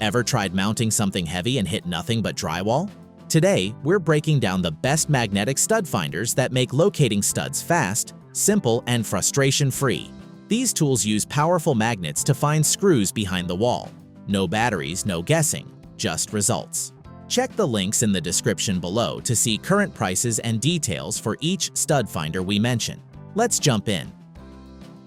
Ever tried mounting something heavy and hit nothing but drywall? Today, we're breaking down the best magnetic stud finders that make locating studs fast, simple, and frustration-free. These tools use powerful magnets to find screws behind the wall. No batteries, no guessing, just results. Check the links in the description below to see current prices and details for each stud finder we mention. Let's jump in.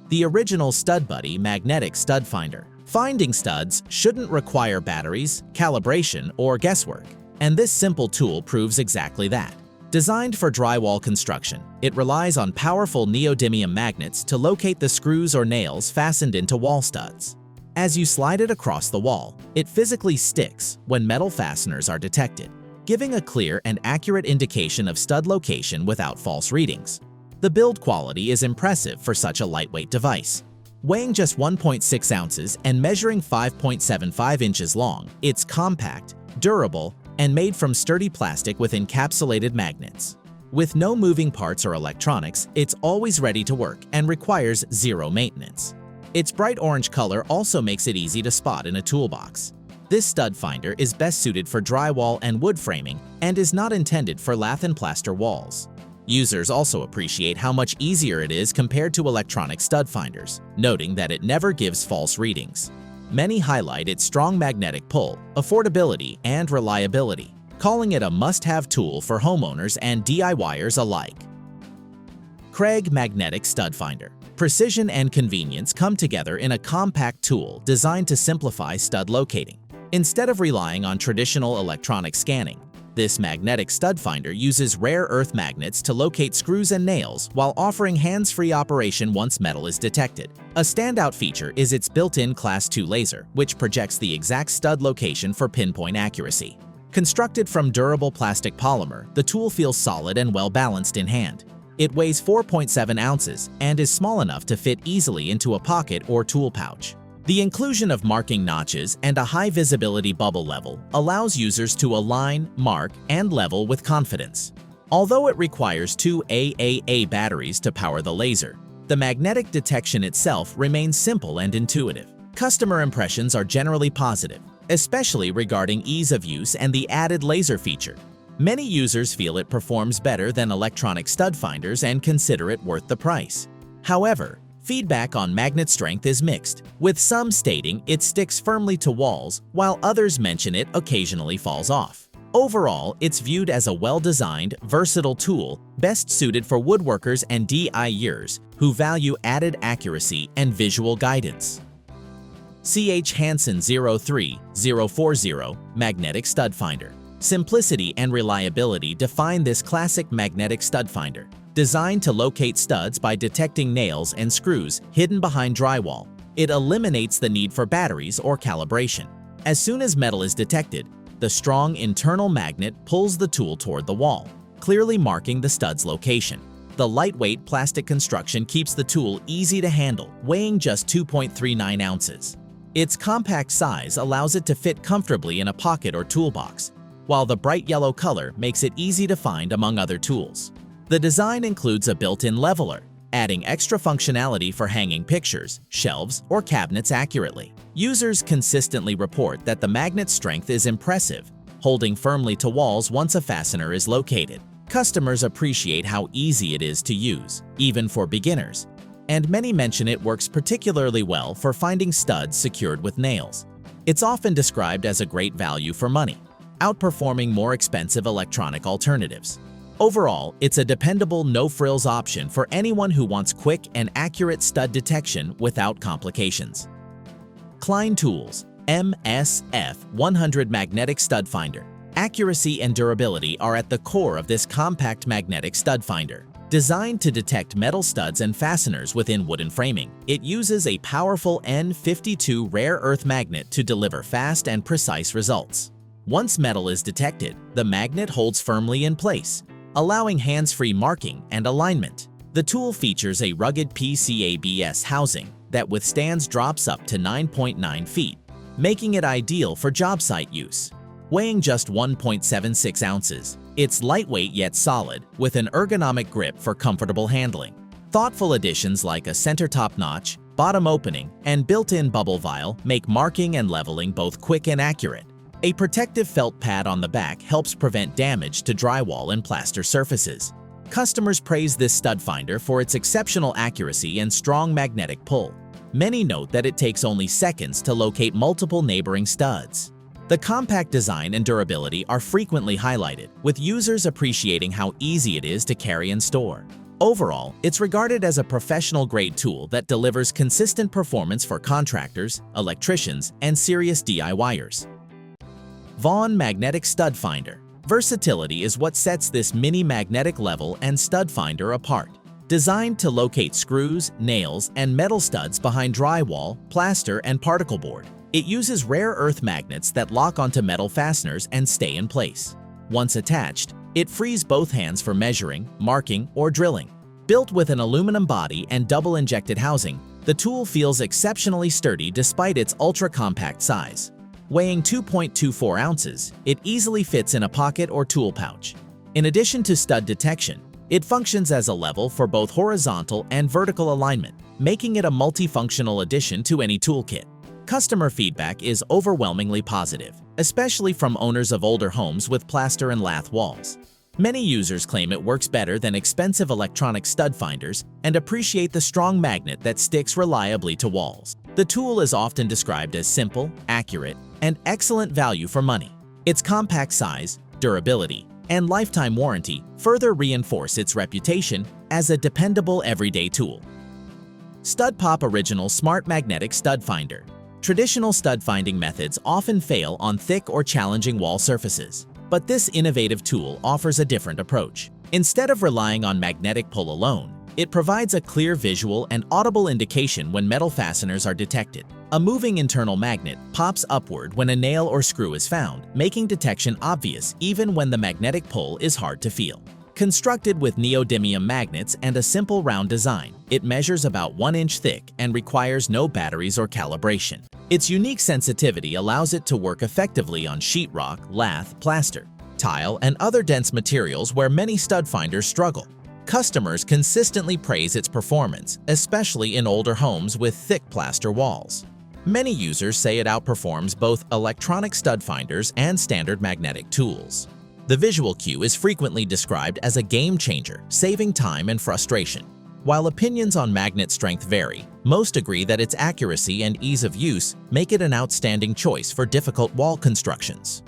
The original StudBuddy magnetic stud finder. Finding studs shouldn't require batteries, calibration, or guesswork, and this simple tool proves exactly that. Designed for drywall construction, it relies on powerful neodymium magnets to locate the screws or nails fastened into wall studs. As you slide it across the wall, it physically sticks when metal fasteners are detected, giving a clear and accurate indication of stud location without false readings. The build quality is impressive for such a lightweight device. Weighing just 1.6 ounces and measuring 5.75 inches long, it's compact, durable, and made from sturdy plastic with encapsulated magnets. With no moving parts or electronics, it's always ready to work and requires zero maintenance. Its bright orange color also makes it easy to spot in a toolbox. This stud finder is best suited for drywall and wood framing and is not intended for lath and plaster walls. Users also appreciate how much easier it is compared to electronic stud finders, noting that it never gives false readings. Many highlight its strong magnetic pull, affordability, and reliability, calling it a must-have tool for homeowners and DIYers alike. Kreg Magnetic Stud Finder. Precision and convenience come together in a compact tool designed to simplify stud locating. Instead of relying on traditional electronic scanning, this magnetic stud finder uses rare earth magnets to locate screws and nails while offering hands-free operation once metal is detected. A standout feature is its built-in Class 2 laser, which projects the exact stud location for pinpoint accuracy. Constructed from durable plastic polymer, the tool feels solid and well-balanced in hand. It weighs 4.7 ounces and is small enough to fit easily into a pocket or tool pouch. The inclusion of marking notches and a high-visibility bubble level allows users to align, mark, and level with confidence. Although it requires two AAA batteries to power the laser, the magnetic detection itself remains simple and intuitive. Customer impressions are generally positive, especially regarding ease of use and the added laser feature. Many users feel it performs better than electronic stud finders and consider it worth the price. However, feedback on magnet strength is mixed, with some stating it sticks firmly to walls, while others mention it occasionally falls off. Overall, it's viewed as a well-designed, versatile tool best suited for woodworkers and DIYers who value added accuracy and visual guidance. Hanson 03040 Magnetic Stud Finder. Simplicity and reliability define this classic magnetic stud finder. Designed to locate studs by detecting nails and screws hidden behind drywall, it eliminates the need for batteries or calibration. As soon as metal is detected, the strong internal magnet pulls the tool toward the wall, clearly marking the stud's location. The lightweight plastic construction keeps the tool easy to handle, weighing just 2.39 ounces. Its compact size allows it to fit comfortably in a pocket or toolbox, while the bright yellow color makes it easy to find among other tools. The design includes a built-in leveler, adding extra functionality for hanging pictures, shelves, or cabinets accurately. Users consistently report that the magnet's strength is impressive, holding firmly to walls once a fastener is located. Customers appreciate how easy it is to use, even for beginners, and many mention it works particularly well for finding studs secured with nails. It's often described as a great value for money, outperforming more expensive electronic alternatives. Overall, it's a dependable, no-frills option for anyone who wants quick and accurate stud detection without complications. Klein Tools MSF 100 Magnetic Stud Finder. Accuracy and durability are at the core of this compact magnetic stud finder. Designed to detect metal studs and fasteners within wooden framing, it uses a powerful N52 rare earth magnet to deliver fast and precise results. Once metal is detected, the magnet holds firmly in place, allowing hands-free marking and alignment. The tool features a rugged PCABS housing that withstands drops up to 9.9 feet, making it ideal for job site use. Weighing just 1.76 ounces, it's lightweight yet solid, with an ergonomic grip for comfortable handling. Thoughtful additions like a center top notch, bottom opening, and built-in bubble vial make marking and leveling both quick and accurate. A protective felt pad on the back helps prevent damage to drywall and plaster surfaces. Customers praise this stud finder for its exceptional accuracy and strong magnetic pull. Many note that it takes only seconds to locate multiple neighboring studs. The compact design and durability are frequently highlighted, with users appreciating how easy it is to carry and store. Overall, it's regarded as a professional-grade tool that delivers consistent performance for contractors, electricians, and serious DIYers. Vaughan Magnetic Stud Finder. Versatility is what sets this mini magnetic level and stud finder apart. Designed to locate screws, nails, and metal studs behind drywall, plaster, and particle board, it uses rare earth magnets that lock onto metal fasteners and stay in place. Once attached, it frees both hands for measuring, marking, or drilling. Built with an aluminum body and double-injected housing, the tool feels exceptionally sturdy despite its ultra-compact size. Weighing 2.24 ounces, it easily fits in a pocket or tool pouch. In addition to stud detection, it functions as a level for both horizontal and vertical alignment, making it a multifunctional addition to any toolkit. Customer feedback is overwhelmingly positive, especially from owners of older homes with plaster and lath walls. Many users claim it works better than expensive electronic stud finders and appreciate the strong magnet that sticks reliably to walls. The tool is often described as simple, accurate, and excellent value for money. Its compact size, durability, and lifetime warranty further reinforce its reputation as a dependable everyday tool. StudPoP Original Smart Magnetic Stud Finder. Traditional stud finding methods often fail on thick or challenging wall surfaces, but this innovative tool offers a different approach. Instead of relying on magnetic pull alone, it provides a clear visual and audible indication when metal fasteners are detected. A moving internal magnet pops upward when a nail or screw is found, making detection obvious even when the magnetic pull is hard to feel. Constructed with neodymium magnets and a simple round design, it measures about 1 inch thick and requires no batteries or calibration. Its unique sensitivity allows it to work effectively on sheetrock, lath, plaster, tile, and other dense materials where many stud finders struggle. Customers consistently praise its performance, especially in older homes with thick plaster walls. Many users say it outperforms both electronic stud finders and standard magnetic tools. The visual cue is frequently described as a game changer, saving time and frustration. While opinions on magnet strength vary, most agree that its accuracy and ease of use make it an outstanding choice for difficult wall constructions.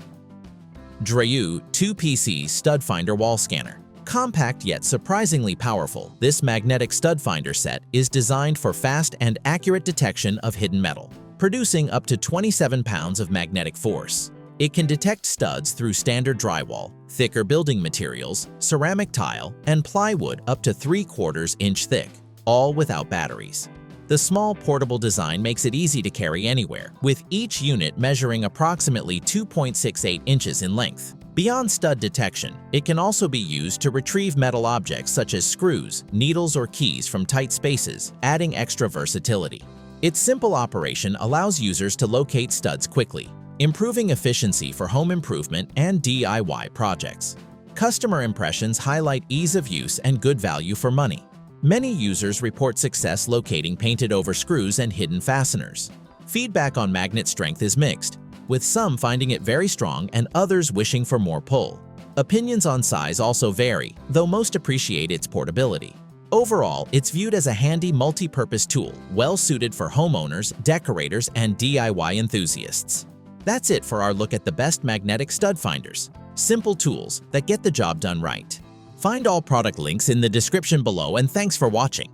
Dreyoo 2PC Stud Finder Wall Scanner. Compact yet surprisingly powerful, this magnetic stud finder set is designed for fast and accurate detection of hidden metal, producing up to 27 pounds of magnetic force. It can detect studs through standard drywall, thicker building materials, ceramic tile, and plywood up to 3/4 inch thick, all without batteries. The small portable design makes it easy to carry anywhere, with each unit measuring approximately 2.68 inches in length. Beyond stud detection, it can also be used to retrieve metal objects such as screws, needles, or keys from tight spaces, adding extra versatility. Its simple operation allows users to locate studs quickly, improving efficiency for home improvement and DIY projects. Customer impressions highlight ease of use and good value for money. Many users report success locating painted-over screws and hidden fasteners. Feedback on magnet strength is mixed, with some finding it very strong and others wishing for more pull. Opinions on size also vary, though most appreciate its portability. Overall, it's viewed as a handy multi-purpose tool, well-suited for homeowners, decorators, and DIY enthusiasts. That's it for our look at the best magnetic stud finders. Simple tools that get the job done right. Find all product links in the description below, and thanks for watching.